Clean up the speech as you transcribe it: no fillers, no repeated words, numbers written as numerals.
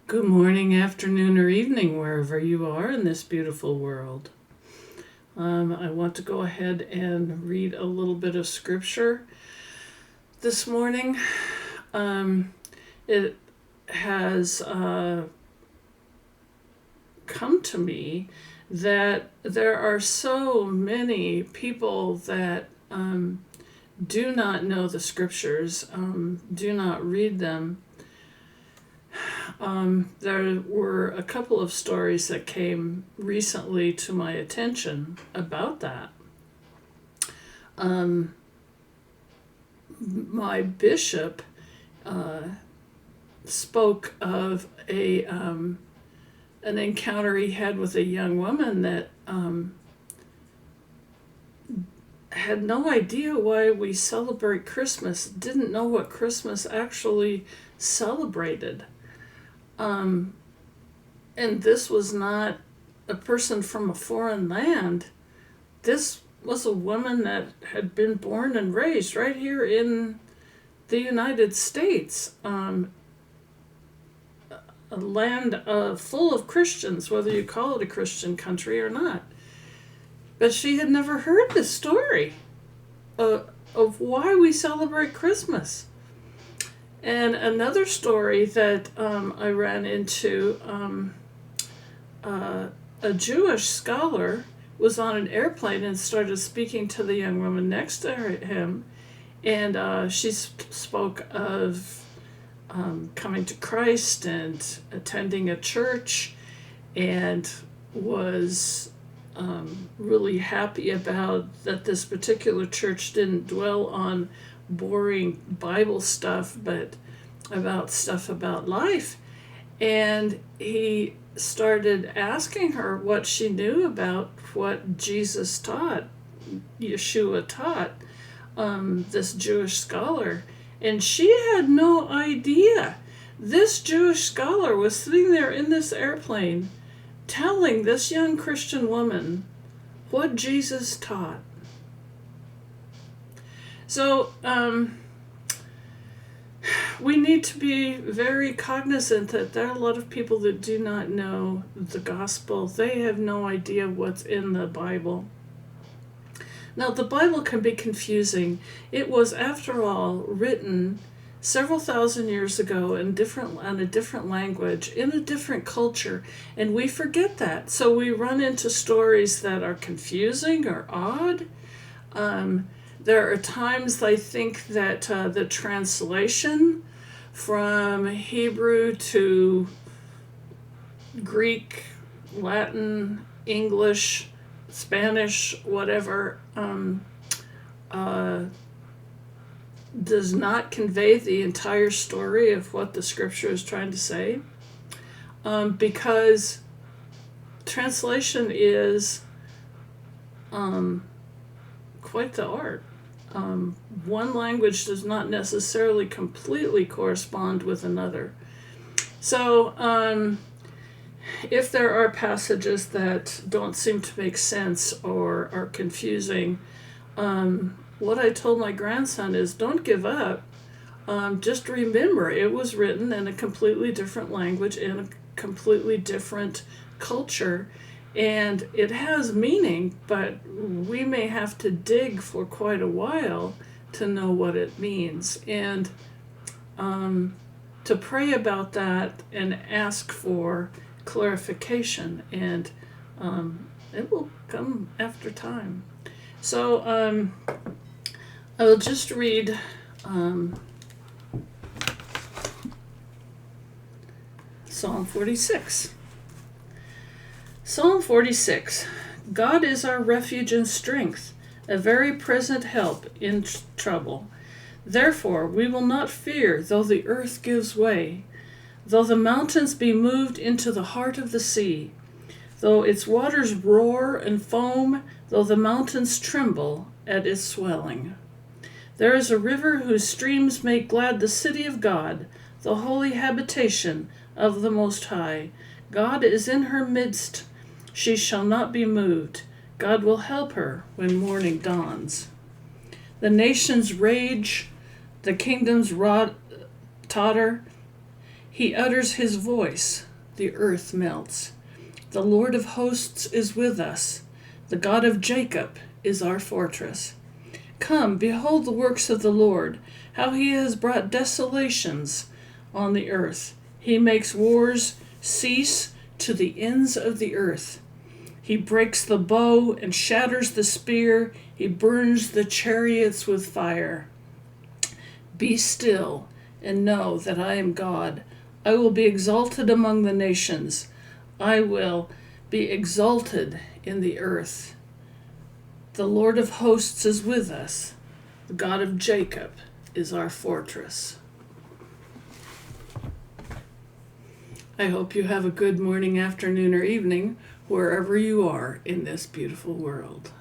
Good morning, afternoon, or evening, wherever you are in this beautiful world. I want to go ahead and read a little bit of scripture this morning. It has come to me that there are so many people that do not know the scriptures, do not read them. There were a couple of stories that came recently to my attention about that. My bishop spoke of an encounter he had with a young woman that had no idea why we celebrate Christmas, didn't know what Christmas actually celebrated. And this was not a person from a foreign land. This was a woman that had been born and raised right here in the United States, a land full of Christians, whether you call it a Christian country or not. But she had never heard the story of why we celebrate Christmas. And another story that I ran into, a Jewish scholar was on an airplane and started speaking to the young woman next to him, and she spoke of coming to Christ and attending a church, and was really happy about that this particular church didn't dwell on boring Bible stuff, but about stuff about life. And he started asking her what she knew about what Jesus taught, Yeshua taught, this Jewish scholar. And she had no idea. This Jewish scholar was sitting there in this airplane telling this young Christian woman what Jesus taught. So we need to be very cognizant that there are a lot of people that do not know the gospel. They have no idea what's in the Bible. Now, the Bible can be confusing. It was, after all, written several thousand years ago in a different language, in a different culture, and we forget that. So we run into stories that are confusing or odd. There are times I think that the translation from Hebrew to Greek, Latin, English, Spanish, whatever, does not convey the entire story of what the scripture is trying to say, because translation is quite the art. One language does not necessarily completely correspond with another. So if there are passages that don't seem to make sense or are confusing, what I told my grandson is, don't give up. Just remember, it was written in a completely different language, in a completely different culture, and it has meaning, but we may have to dig for quite a while to know what it means. And to pray about that and ask for clarification, and it will come after time. So I will just read Psalm 46. Psalm 46. God is our refuge and strength, a very present help in trouble. Therefore we will not fear, though the earth gives way, though the mountains be moved into the heart of the sea, though its waters roar and foam, though the mountains tremble at its swelling. There is a river whose streams make glad the city of God, the holy habitation of the Most High. God is in her midst. She shall not be moved. God will help her when morning dawns. The nations rage, the kingdoms totter. He utters his voice, the earth melts. The Lord of hosts is with us. The God of Jacob is our fortress. Come, behold the works of the Lord, how he has brought desolations on the earth. He makes wars cease to the ends of the earth. He breaks the bow and shatters the spear. He burns the chariots with fire. Be still and know that I am God. I will be exalted among the nations. I will be exalted in the earth. The Lord of hosts is with us. The God of Jacob is our fortress. I hope you have a good morning, afternoon, or evening, wherever you are in this beautiful world.